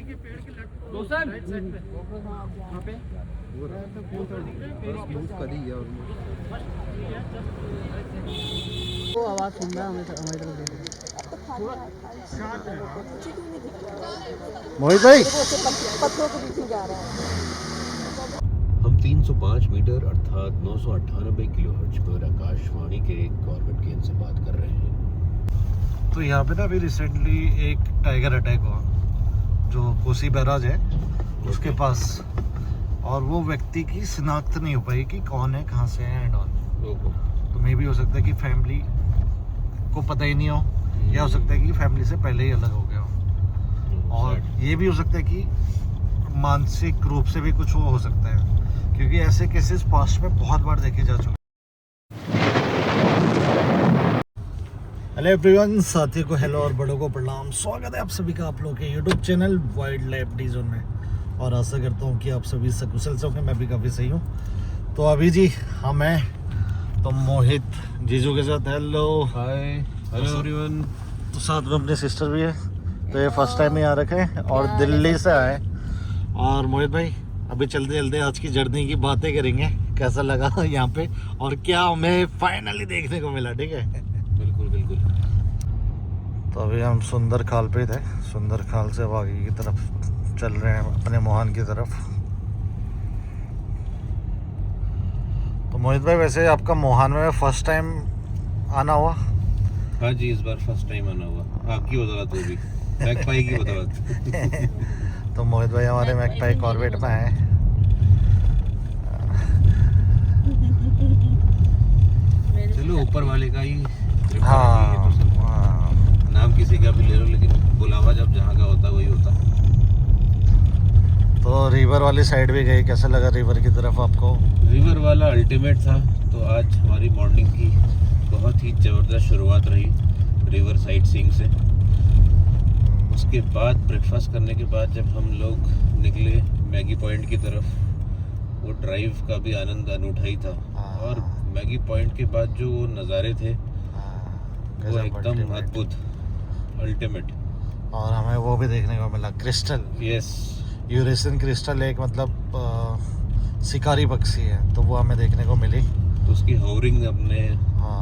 वो आवाज सुन रहा है हमें हमारी तरफ देख रहा मोहित भाई पत्थरों के बीच में जा रहा है। हम 305 मीटर अर्थात 998 किलोहर्ट्ज पर आकाशवाणी के कॉर्बेट केंद्र से बात कर रहे हैं। तो यहाँ पे ना अभी रिसेंटली एक टाइगर अटैक हुआ जो कोसी बैराज है उसके पास, और वो व्यक्ति की शिनाख्त नहीं हो पाई कि कौन है, कहाँ से है एंड ऑल। तो मे भी हो सकता है कि फैमिली को पता ही नहीं हो, या हो सकता है कि फैमिली से पहले ही अलग हो गया हो, और ये भी हो सकता है कि मानसिक रूप से भी कुछ वो हो सकता है, क्योंकि ऐसे केसेस पास्ट में बहुत बार देखे जा चुके। हेलो एवरीवन, साथियों को हेलो और बड़ों को प्रणाम। स्वागत है आप सभी का आप लोग के YouTube channel wild life D zone में, और आशा करता हूँ कि आप सभी सकुशल से होंगे। मैं भी काफ़ी सही हूँ। तो अभी जी हम हैं तो मोहित जीजू के साथ। Hello hi, hello everyone. तो साथ में अपने सिस्टर भी है। तो ये फर्स्ट टाइम ही आ रखे हैं और दिल्ली से आए। और मोहित भाई अभी चलते चलते आज की जर्नी की बातें करेंगे, कैसा लगा यहाँ पे और क्या हमें फाइनली देखने को मिला। ठीक है, बिल्कुल बिल्कुल। तो अभी हम सुंदर खाल पे थे, सुंदर खाल से अब आगे की तरफ चल रहे हैं अपने मोहान की तरफ। तो मोहित भाई वैसे आपका मोहान में फर्स्ट टाइम आना हुआ? हाँ जी, इस बार फर्स्ट टाइम आना हुआ, आपकी बदौलत वो भी, मैकपाई की बदौलत। तो मोहित भाई हमारे मैकपाई कॉर्बेट में आए। चलो ऊपर वाले का ही कृपा हाँ, रही है तो सब। हाँ। नाम किसी का भी ले लो, लेकिन बुलावा जब जहाँ का होता वही होता। तो रिवर वाली साइड भी गए, कैसा लगा रिवर की तरफ आपको? रिवर वाला अल्टीमेट था। तो आज हमारी मॉर्निंग की बहुत ही ज़बरदस्त शुरुआत रही रिवर साइट सीइंग से। उसके बाद ब्रेकफास्ट करने के बाद जब हम लोग निकले मैगी पॉइंट की तरफ, वो ड्राइव का भी आनंद अनूठा ही था। और मैगी पॉइंट के बाद जो नज़ारे थे वो एकदम अद्भुत, अल्टीमेट। और हमें वो भी देखने को मिला, क्रिस्टल। यस, यूरेशियन क्रिस्टल एक मतलब शिकारी पक्षी है, तो वो हमें देखने को मिली। तो उसकी होवरिंग हमने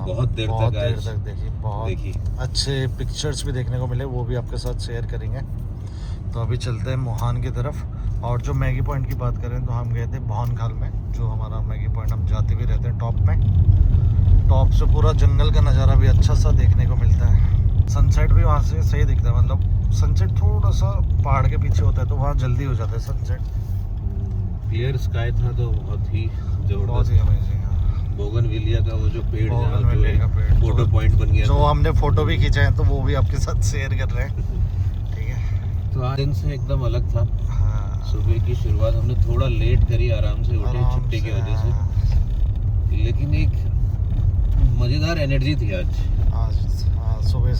बहुत देर तक देखी, बहुत देखी। अच्छे पिक्चर्स भी देखने को मिले, वो भी आपके साथ शेयर करेंगे। तो अभी चलते हैं मोहान की तरफ। और जो मैगी पॉइंट की बात करें तो हम गए थे भवन खाल में, जो हमारा मैगी पॉइंट हम जाते भी रहते हैं टॉप में। टॉप से पूरा जंगल का नज़ारा भी अच्छा सा देखने को मिलता है। सनसेट भी वहाँ से सही दिखता है, मतलब सनसेट थोड़ा सा पहाड़ के पीछे होता है तो वहाँ जल्दी हो जाता है सनसेट। क्लियर स्काई था तो बहुत ही जबरदस्त, बहुत ही अमेजिंग। बोगनविलिया का वो जो पेड़ जहाँ बोगनविलिया का पेड़, फोटो पॉइंट बन गया, जो हमने फोटो भी खींचे हैं तो वो भी आपके साथ शेयर कर रहे हैं। ठीक है, तो आज दिन से एकदम अलग था। हाँ, सुबह की शुरुआत हमने थोड़ा लेट करी, आराम से उठे छुट्टी की वजह से, लेकिन एक मज़ेदार एनर्जी थी आज सुबह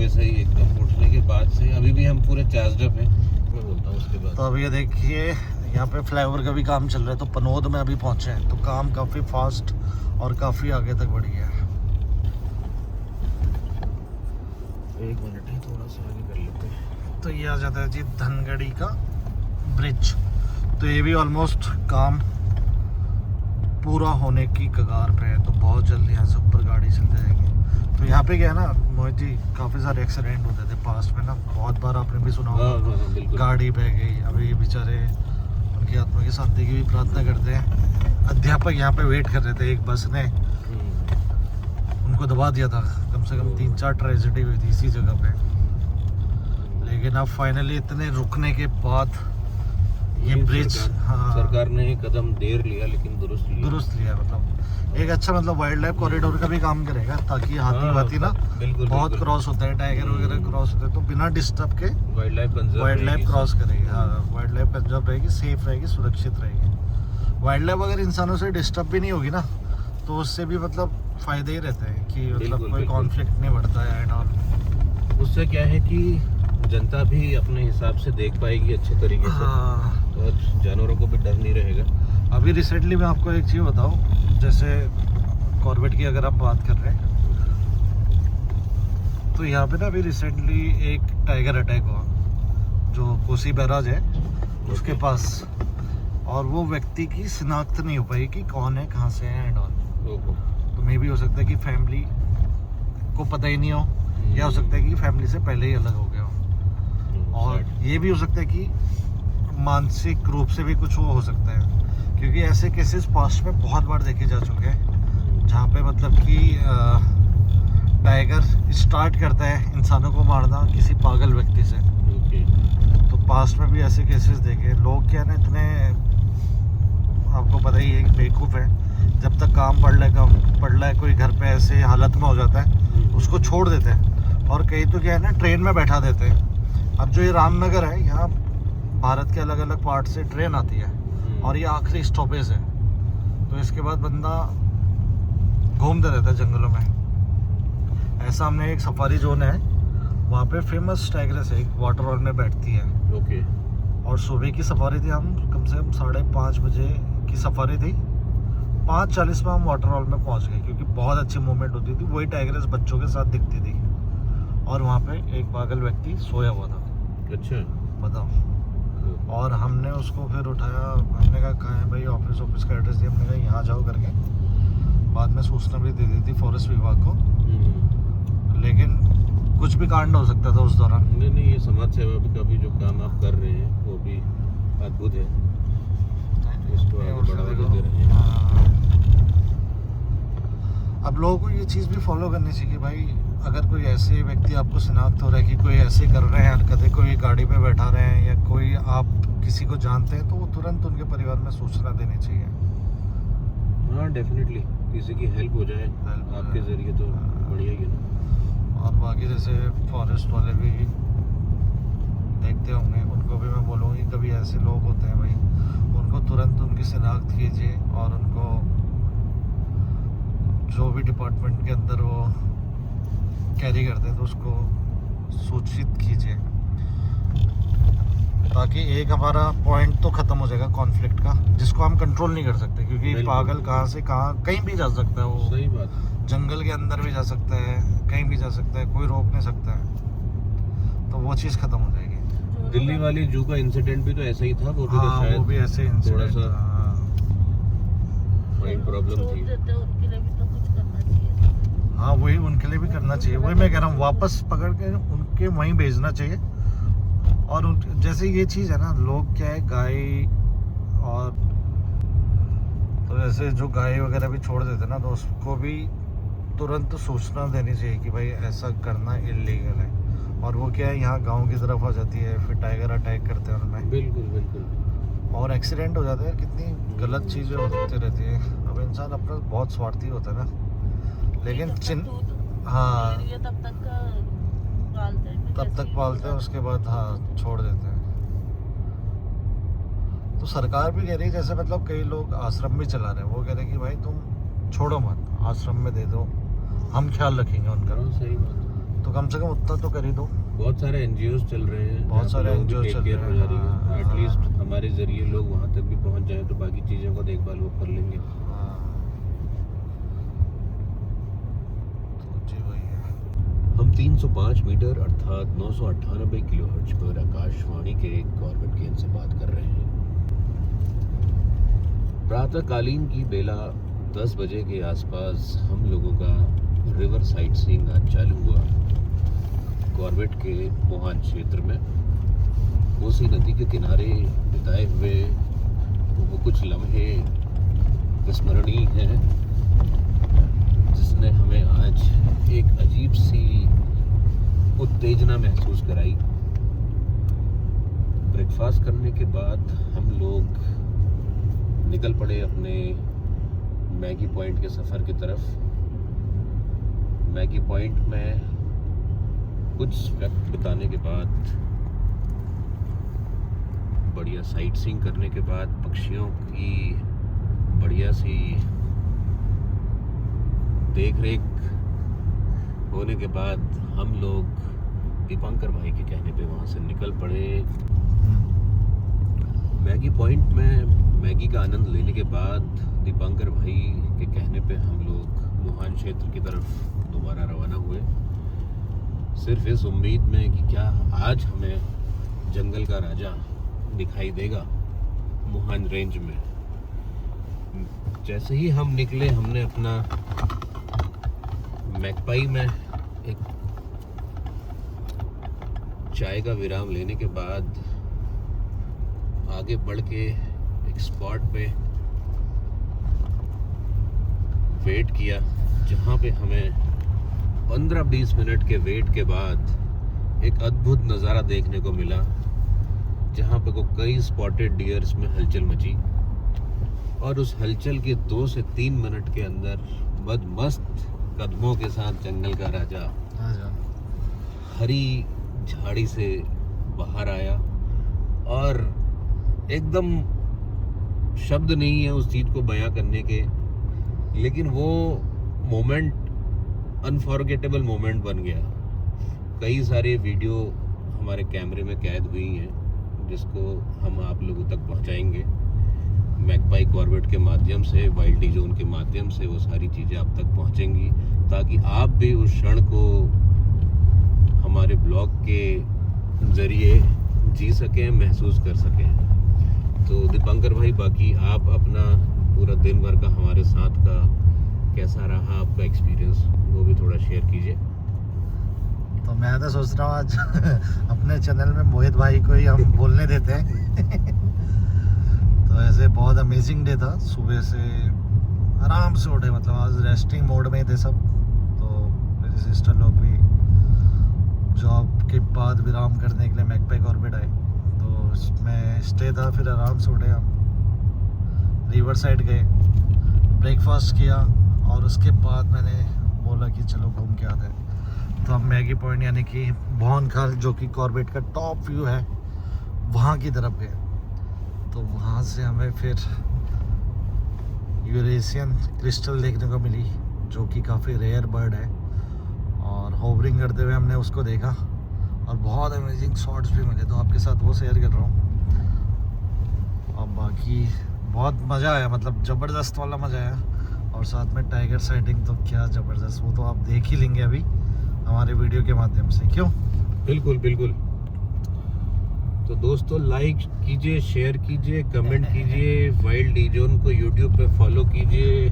से ही एकदम उठने के बाद से। अभी भी हम पूरे चार्ज अप हैं, मैं बोलता हूँ उसके बाद। तो अभी ये देखिए यहाँ पे फ्लाईओवर का भी काम चल रहा है, तो पनोद में अभी पहुँचे हैं, तो काम काफ़ी फास्ट और काफ़ी आगे तक बढ़ गया है। एक मिनट ही थोड़ा सा आगे कर लेते हैं। तो ये आ जाता है जी धनगढ़ी का ब्रिज। तो ये भी ऑलमोस्ट काम पूरा होने की कगार पे है, तो बहुत जल्दी यहाँ से ऊपर गाड़ी चल जाएगी। तो यहाँ पे क्या है ना मोहित जी, काफ़ी सारे एक्सीडेंट होते थे पास्ट में ना, बहुत बार आपने भी सुना होगा। बिल्कुल। गाड़ी बह गई, अभी बेचारे उनकी आत्मा की शांति की भी प्रार्थना करते हैं। अध्यापक यहाँ पे वेट कर रहे थे, एक बस ने उनको दबा दिया था। कम से कम 3-4 ट्रेजेडी हुई थी इसी जगह पे। लेकिन अब फाइनली इतने रुकने के बाद ये ब्रिज, सरकार ने कदम देर लिया लेकिन दुरुस्त लिया। मतलब एक अच्छा मतलब वाइल्ड लाइफ कॉरिडोर का भी काम करेगा, ताकि हाथी वाथी ना बहुत क्रॉस होता है, टाइगर वगैरह क्रॉस होते हैं, तो बिना डिस्टर्ब के वाइल्ड लाइफ क्रॉस करेगी। हाँ, वाइल्ड लाइफ कंजर्व रहेगी, सेफ रहेगी, सुरक्षित रहेगी। वाइल्ड लाइफ अगर इंसानों से डिस्टर्ब भी नहीं होगी ना, तो उससे भी मतलब फायदे ही रहते हैं कि मतलब कोई कॉन्फ्लिक्ट नहीं बढ़ता है एंड ऑल। उससे क्या है कि जनता भी अपने हिसाब से देख पाएगी अच्छे तरीके से। और जानवरों को भी डर नहीं रहेगा। अभी रिसेंटली मैं आपको एक चीज़ बताऊं, जैसे कॉर्बेट की अगर आप बात कर रहे हैं, तो यहाँ पे ना अभी रिसेंटली एक टाइगर अटैक हुआ जो कोसी बैराज है उसके पास, और वो व्यक्ति की शिनाख्त नहीं हो पाई कि कौन है, कहाँ से है एंड ऑल। तो मे भी हो सकता है कि फैमिली को पता ही नहीं हो, या हो सकता है कि फैमिली से पहले ही अलग हो गया हो, और ये भी हो सकता है कि मानसिक रूप से भी कुछ वो हो सकता है, क्योंकि ऐसे केसेस पास्ट में बहुत बार देखे जा चुके हैं जहाँ पे मतलब कि टाइगर स्टार्ट करता है इंसानों को मारना किसी पागल व्यक्ति से। तो पास्ट में भी ऐसे केसेस देखे। लोग क्या ना इतने, आपको पता ही है कि बेवकूफ़ है, जब तक काम पड़ रहा है कोई घर पे ऐसे हालत में हो जाता है उसको छोड़ देते हैं, और कई तो क्या है ना ट्रेन में बैठा देते हैं। अब जो ये रामनगर है, यहाँ भारत के अलग अलग पार्ट से ट्रेन आती है और ये आखिरी स्टॉपेज है, तो इसके बाद बंदा घूमते रहता है जंगलों में। ऐसा हमने एक सफारी जोन है, वहाँ पे फेमस टाइग्रेस है, एक वाटर हॉल में बैठती है। ओके। और सुबह की सफारी थी, हम कम से कम 5:30 बजे की सफारी थी, 5:40 में हम वाटर हॉल में पहुँच गए, क्योंकि बहुत अच्छी मूवमेंट होती थी। वही टाइग्रेस बच्चों के साथ दिखती थी, और वहाँ पे एक पागल व्यक्ति सोया हुआ था। अच्छा, बताओ। और हमने उसको फिर उठाया, हमने कहा कहाँ है भाई, ऑफिस का एड्रेस दिया, हमने कहा यहाँ जाओ करके। बाद में सूचना भी दे दी थी फॉरेस्ट विभाग को, लेकिन कुछ भी कांड हो सकता था उस दौरान। नहीं, ये समाज सेवा का भी जो काम आप कर रहे हैं वो भी अद्भुत है, इसको आगे बढ़ावा देते रहिए। अब लोगों को ये चीज़ भी फॉलो करनी चाहिए भाई, अगर कोई ऐसे व्यक्ति आपको शिनाख्त हो रहा है कि कोई ऐसे कर रहे हैं हरकतें, कोई गाड़ी पे बैठा रहे हैं, या कोई आप किसी को जानते हैं, तो वो तुरंत उनके परिवार में सूचना देनी चाहिए। हाँ डेफिनेटली, किसी की हेल्प हो जाए आपके ज़रिए तो बढ़िया ही है ना। और बाकी जैसे फॉरेस्ट वाले भी देखते होंगे, उनको भी मैं बोलूँगा कि कभी ऐसे लोग होते हैं भाई, उनको तुरंत उनकी शिनाख्त कीजिए, और उनको जो भी डिपार्टमेंट के अंदर वो कैरी करते हैं तो उसको सूचित कीजिए, ताकि एक हमारा पॉइंट तो ख़त्म हो जाएगा कॉन्फ्लिक्ट का, जिसको हम कंट्रोल नहीं कर सकते, क्योंकि पागल कहाँ से कहाँ कहीं भी जा सकता है वो। सही बात है। जंगल के अंदर भी जा सकता है, कहीं भी जा सकता है, कोई रोक नहीं सकता है, तो वो चीज़ ख़त्म हो जाएगी। दिल्ली वाली जू का इंसिडेंट भी तो ऐसा ही था, वो भी तो हाँ, शायद वो भी ऐसे थोड़ा इंसिडेंट सा था। माइंड प्रॉब्लम थी। उनके लिए भी तो कुछ करना चाहिए। हाँ, वही उनके लिए भी करना चाहिए, वही मैं कह रहा हूँ, वापस पकड़ के उनके वहीं भेजना चाहिए। और जैसे ये चीज़ है ना, लोग क्या है गाय, और तो ऐसे जो गाय वगैरह भी छोड़ देते ना, तो उसको भी तुरंत सूचना देनी चाहिए कि भाई ऐसा करना इलीगल है। और वो क्या है, यहाँ गांव की तरफ आ जाती है, फिर टाइगर अटैक करते हैं उनमें, बिल्कुल। और एक्सीडेंट हो जाते हैं। कितनी गलत चीज़ें होती रहती है। अब इंसान अपना बहुत स्वार्थी होता है ना, लेकिन हाँ तब तक पालते हैं, उसके बाद हाँ छोड़ देते हैं। तो सरकार भी कह रही है, जैसे मतलब कई लोग आश्रम भी चला रहे हैं, वो कह रहे हैं कि भाई तुम छोड़ो मत, आश्रम में दे दो, हम ख्याल रखेंगे उनका। सही बात। तो कम से कम उतना तो कर ही दो। बहुत सारे एनजीओ चल रहे हैं, बहुत सारे NGO चल रहे हैं। एटलीस्ट हमारे जरिए लोग वहाँ तक भी पहुँच जाए तो बाकी चीज़ों का देखभाल वो कर लेंगे। तो जी वही है। हम 305 मीटर अर्थात 998 किलोहर्ट्ज पर आकाशवाणी के कॉर्बेट केंद्र से बात कर रहे हैं। प्रातःकालीन की बेला 10 बजे के आसपास हम लोगों का रिवर साइट सीइंग आज चालू हुआ कॉर्बेट के मोहान क्षेत्र में। कोसी नदी के किनारे बिताए हुए वो कुछ लम्हे विस्मरणीय हैं, जिसने हमें आज एक अजीब सी उत्तेजना महसूस कराई। ब्रेकफास्ट करने के बाद हम लोग निकल पड़े अपने मैगी पॉइंट के सफ़र की तरफ। मैगी पॉइंट में कुछ वक्त बिताने के बाद, बढ़िया साइट सीइंग करने के बाद, पक्षियों की बढ़िया सी देख रेख होने के बाद, हम लोग दीपांकर भाई के कहने पे वहाँ से निकल पड़े। मैगी पॉइंट में मैगी का आनंद लेने के बाद दीपांकर भाई के कहने पे हम लोग मोहान क्षेत्र की तरफ दोबारा रवाना हुए, सिर्फ इस उम्मीद में कि क्या आज हमें जंगल का राजा दिखाई देगा मोहान रेंज में। जैसे ही हम निकले, हमने अपना मैकपाई में एक चाय का विराम लेने के बाद आगे बढ़ के एक स्पॉट पे वेट किया, जहाँ पे हमें 15-20 मिनट के वेट के बाद एक अद्भुत नज़ारा देखने को मिला, जहाँ पे को कई स्पॉटेड डियर्स में हलचल मची। और उस हलचल के 2 से 3 मिनट के अंदर मस्त कदमों के साथ जंगल का राजा हरी झाड़ी से बाहर आया। और एकदम शब्द नहीं है उस चीज़ को बयां करने के, लेकिन वो मोमेंट अनफॉरगेटेबल मोमेंट बन गया। कई सारे वीडियो हमारे कैमरे में कैद हुई हैं, जिसको हम आप लोगों तक पहुंचाएंगे मैकपाई कॉर्बेट के माध्यम से, वाइल्ड डी जोन के माध्यम से। वो सारी चीज़ें आप तक पहुंचेंगी ताकि आप भी उस क्षण को हमारे ब्लॉग के ज़रिए जी सकें, महसूस कर सकें। तो दीपांकर भाई, बाकी आप अपना पूरा दिन भर का हमारे साथ का कैसा रहा आपका एक्सपीरियंस, वो भी थोड़ा शेयर कीजिए। तो मैं तो सोच रहा हूँ आज अपने चैनल में मोहित भाई को ही हम बोलने देते हैं। तो ऐसे बहुत अमेजिंग डे था। सुबह से आराम से उठे, मतलब आज रेस्टिंग मोड में थे सब। तो मेरी सिस्टर लोग भी जॉब के बाद विराम करने के लिए मैकपाई कॉर्बेट आए, तो इसमें स्टे था। फिर आराम से उठे, हम रिवर साइड गए, ब्रेकफास्ट किया और उसके बाद मैंने बोला कि चलो घूम के आते हैं। तो हम मैगी पॉइंट यानी कि भौन खाल, जो कि कॉर्बेट का टॉप व्यू है, वहाँ की तरफ गए। तो वहाँ से हमें फिर यूरेशियन क्रिस्टल देखने को मिली, जो कि काफ़ी रेयर बर्ड है। और होवरिंग करते हुए हमने उसको देखा और बहुत अमेजिंग शॉट्स भी मिले, तो आपके साथ वो शेयर कर रहा हूँ। और बाकी बहुत मज़ा आया, मतलब ज़बरदस्त वाला मज़ा आया। और साथ में टाइगर साइटिंग तो क्या ज़बरदस्त, वो तो आप देख ही लेंगे अभी हमारे वीडियो के माध्यम से। क्यों? बिल्कुल बिल्कुल। तो दोस्तों, लाइक कीजिए, शेयर कीजिए, कमेंट कीजिए, वाइल्ड डी जोन को यूट्यूब पे फॉलो कीजिए,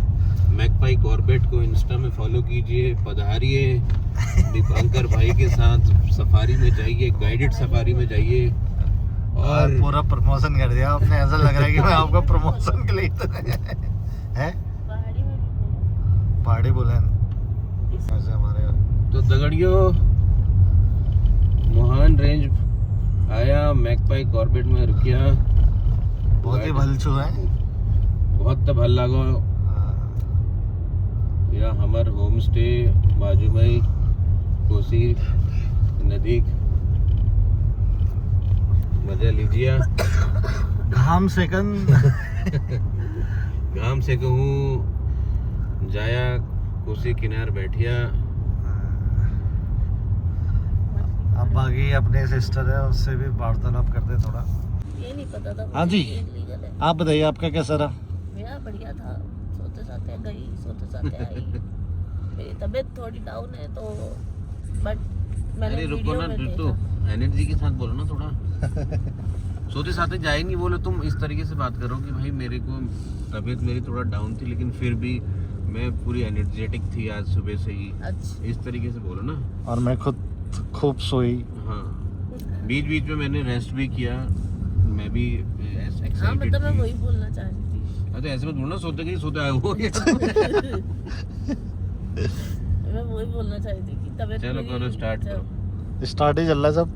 मैकपाई कॉर्बेट को इंस्टा में फॉलो कीजिए, पधारिए दीपांकर भाई के साथ सफारी में जाइए, गाइडेड सफारी में जाइए। और पूरा प्रमोशन कर दिया आपने, ऐसा लग रहा है कि मैं आपको प्रमोशन के लिए है। पहाड़ी बोले हमारे। तो दगड़ियों, मोहान रेंज आया, मैकपाई कॉर्बेट में रुकिया, बहुत ही भलचू है, बहुत तब हल्ला गो या हमार होम स्टे बाजू में ही कोसी नदी, मजा लीजिए। घाम सेकन घाम से कहूँ जाया, कोसी किनार बैठिया। अब बाकी अपने सिस्टर है, उससे भी वार्तालाप करते थोड़ा। ये नहीं पता था। हाँ जी, illegal है। आप बताइए आपका कैसा रहा? मेरा बढ़िया था, सोते साथे गई, सोते साथे आई। मेरी तबीयत थोड़ी डाउन है, तो बट मैंने अरे रुको वीडियो ना, में तो देखा। एनर्जी के साथ बोलो ना थोड़ा। सोते साथे जाएंगी बोलो, तुम इस तरीके से बात करो कि भाई मेरे को तबीयत मेरी थोड़ा डाउन थी, लेकिन फिर भी मैं पूरी एनर्जेटिक थी आज सुबह से ही। अच्छा, इस तरीके से बोलो ना। और मैं खुद खूब सोई। हाँ, बीच बीच में मैंने रेस्ट भी किया, मैं भी हाँ एक्साइटेड मतलब मैं थी। वही बोलना चाह रही थी। अरे ऐसे मत बोलना, सोते गई सोते आए हो। मैं वही बोलना चाह रही थी कि तबीयत चलो मेरी- करो, स्टार्ट चलो। करो। स्टार्ट ही चल रहा है सब।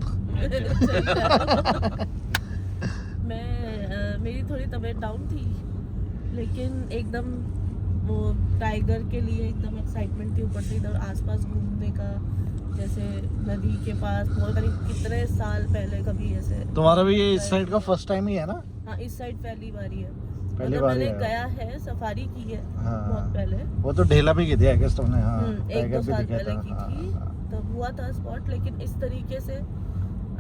मैं मेरी थोड़ी तबीयत डाउन थी, लेकिन एकदम वो टाइगर के लिए एकदम एक्साइटमेंट थी। ऊपर से इधर आसपास घूमने का, जैसे नदी के पास, बहुत करीब कितने साल पहले कभी ऐसे। तुम्हारा भी ये इस साइड का फर्स्ट टाइम ही है ना? हाँ, इस साइड पहली बारी है। पहली मतलब बारी मैंने है। गया है, सफारी की है हाँ। बहुत पहले। वो तो ढेला भी की थी आई गेस तुमने। हाँ, 1-2 टाइगर भी साल दिखा पहले था। की हाँ, थी, हाँ। तब हुआ था स्पॉट। लेकिन इस तरीके से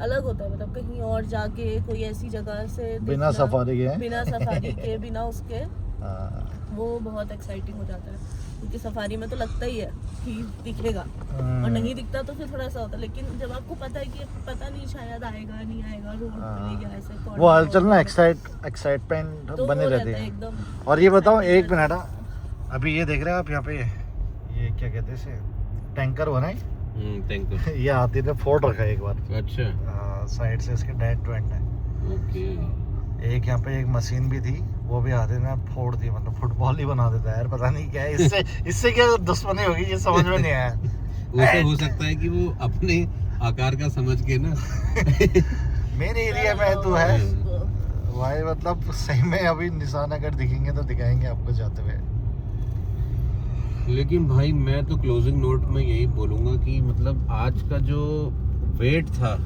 अलग होता है, मतलब कहीं और जाके कोई ऐसी जगह से बिना देखना, सफारी के। बिना सफारी के, बिना उसके, हाँ। वो बहुत एक्साइटिंग हो जाता है। क्योंकि सफारी में तो लगता ही है कि दिखेगा, और नहीं दिखता तो फिर थोड़ा सा होता है। लेकिन जब आपको पता है कि पता नहीं शायद आएगा नहीं आएगा, रोड पे या ऐसे corner वो हलचल ना होगा, एक्साइटमेंट तो बने वो रहती रहता है है। एकदम। और ये बताओ एक excitement मिनट, रहता अभी ये देख रहे हैं आप यहाँ पे, ये क्या कहते हैं इसे, टैंकर बना है। Thank you. ये हाथी ने फोड़ रखा है एक बार, अच्छा, साइड से इसके डेड टू एंड है। ओके। एक यहाँ पे एक मशीन भी थी, वो भी हाथी ने फोड़ दी, मतलब फुटबॉल ही बना देता है यार, पता नहीं क्या है इससे इससे क्या दुश्मनी होगी, ये समझ में नहीं आया। वो तो हो सकता है कि वो अपने आकार का समझ के ना मेरे एरिया में तो है उसको। भाई, मतलब सही में अभी निशान अगर दिखेंगे तो दिखाएंगे आपको जाते हुए। लेकिन भाई मैं तो क्लोजिंग नोट में यही बोलूंगा कि मतलब आज का जो वेट था,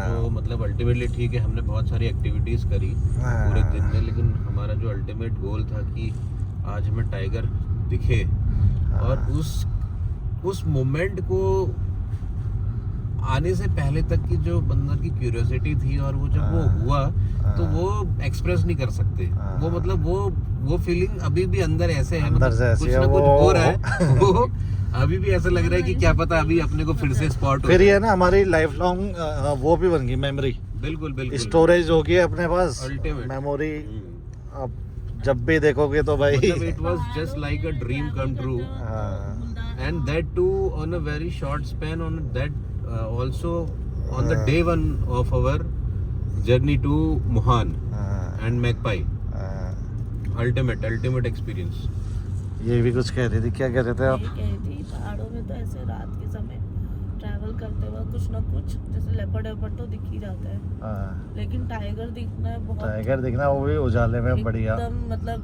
जो मतलब अल्टीमेटली ठीक है हमने बहुत सारी एक्टिविटीज करी पूरे दिन में, लेकिन हमारा जो अल्टीमेट गोल था कि आज हमें टाइगर दिखे, और उस मोमेंट को आने से पहले तक की जो अंदर की क्यूरियोसिटी थी, और वो जब वो हुआ तो वो एक्सप्रेस नहीं कर सकते। वो मतलब वो फीलिंग अभी भी अंदर ऐसे है, अंदर मतलब से ऐसी कुछ है, ना कुछ वो- हो रहा है वो अभी भी ऐसा लग रहा है कि क्या पता अभी अपने को फिर से स्पॉट हो फिर जाए। ये ना हमारी लाइफ लॉन्ग वो भी बन गई मेमोरी, बिल्कुल बिल्कुल स्टोरेज होगी अपने पास, Ultimate. मेमोरी। हम्म। अब जब भी देखोगे तो भाई मतलब it was just like a dream come true, and that too on a very short span, on that also on the day one of our journey to Mohan and Magpie. Ultimate experience. ये भी कुछ कह रही थी, क्या कह रहे थे आप? यही कही थी, पहाड़ों में तो ऐसे रात के समय ट्रैवल करते वक्त कुछ ना कुछ जैसे लेपर्ड वेपर्ड तो दिख ही जाता है, लेकिन टाइगर दिखना है बहुत, टाइगर दिखना, वो भी उजाले में, बढ़िया। एकदम मतलब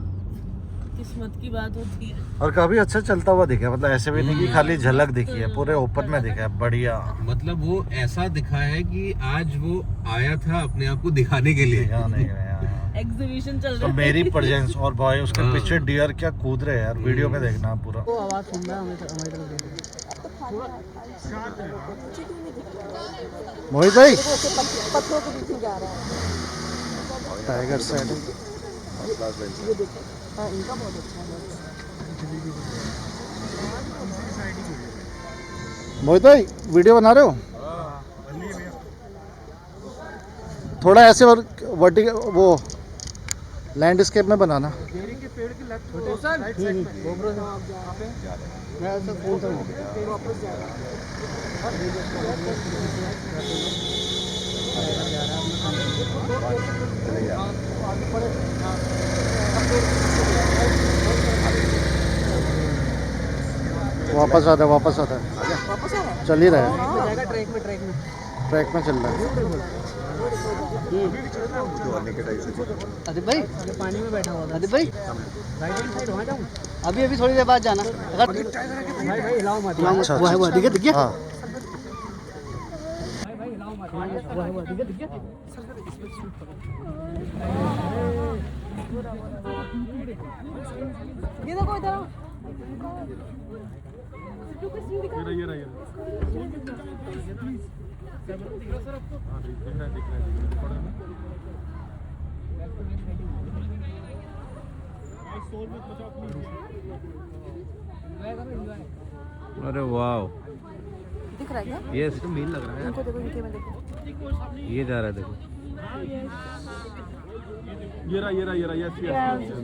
किस्मत की बात होती है। और काफी अच्छा चलता हुआ दिखा, मतलब ऐसे भी नहीं कि खाली झलक दिखी है, पूरे ओपन में दिखा है, बढ़िया। मतलब वो ऐसा दिखा है कि आज वो आया था अपने आप को दिखाने के लिए। दिखाने गए, हाँ। एग्जीबिशन चल तो रहा है। मेरी प्रेजेंस, और भाई उसके हाँ। पीछे डियर क्या कूद रहे हैं यार, वीडियो में देखना पूरा। वो आवाज सुन रहा है हमारी तरफ देख मोहित भाई, पत्थरों के बीच में जा रहा है। टाइगर साइड ये देखो, हाँ इनका बहुत अच्छा है। मोहित भाई वीडियो बना रहे हो? थोड़ा ऐसे वर्टिकल वो लैंडस्केप में बनाना। वापस आता है, वापस आता है, चल ही रहा है, ट्रैक में चल रहा है। अदिप भाई पानी में बैठा हुआ था। अदिप भाई अभी थोड़ी देर बाद जाना। भाई हिलाओ मत। अच्छा, वो है वो दिख गया। हाँ, वो है दिख गया। ये देखो इधर अरे वाह, दिख रहा है क्या? ये तो मीन लग रहा इनको देखो, इनके में देखो। है, ये जा रहा है देखो।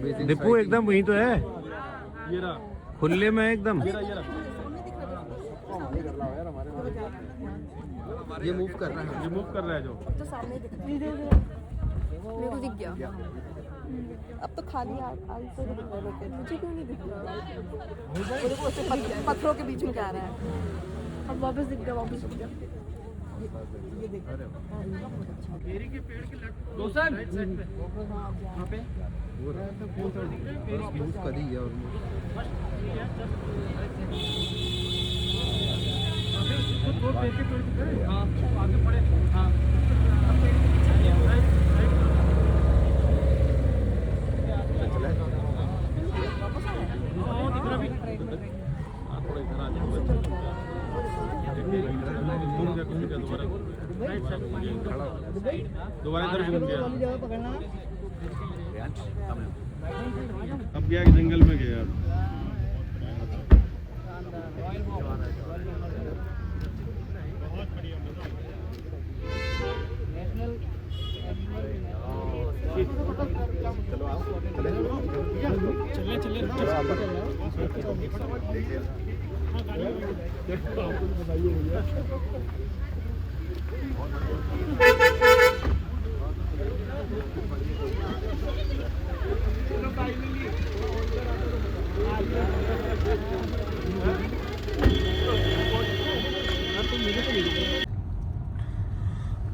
ये दीपू एकदम वही तो है, रहा खुले में एकदम। ये मूव कर रहा है। रिमूव कर रहा है जो तो सामने दिख रहा है। मेरे को दिख गया। अब तो खाली आल से दिख रहा है, लेकिन मुझे क्यों नहीं दिख रहा? मेरे को ऐसे पत्थरों के बीच में क्या आ रहा है? अब वापस दिख गया, वापस दिख गया। ये देख केरी के पेड़ के लेफ्ट साइड पे वहाँ पे मूव कर ही गया हाँ आगे पड़े हाँ दोबारा इधर घूम गया। अब गया कि जंगल में गया।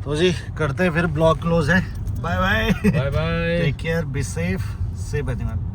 तो जी करते हैं फिर ब्लॉग क्लोज है। Bye bye bye bye. Take care, be safe, से बदीमान।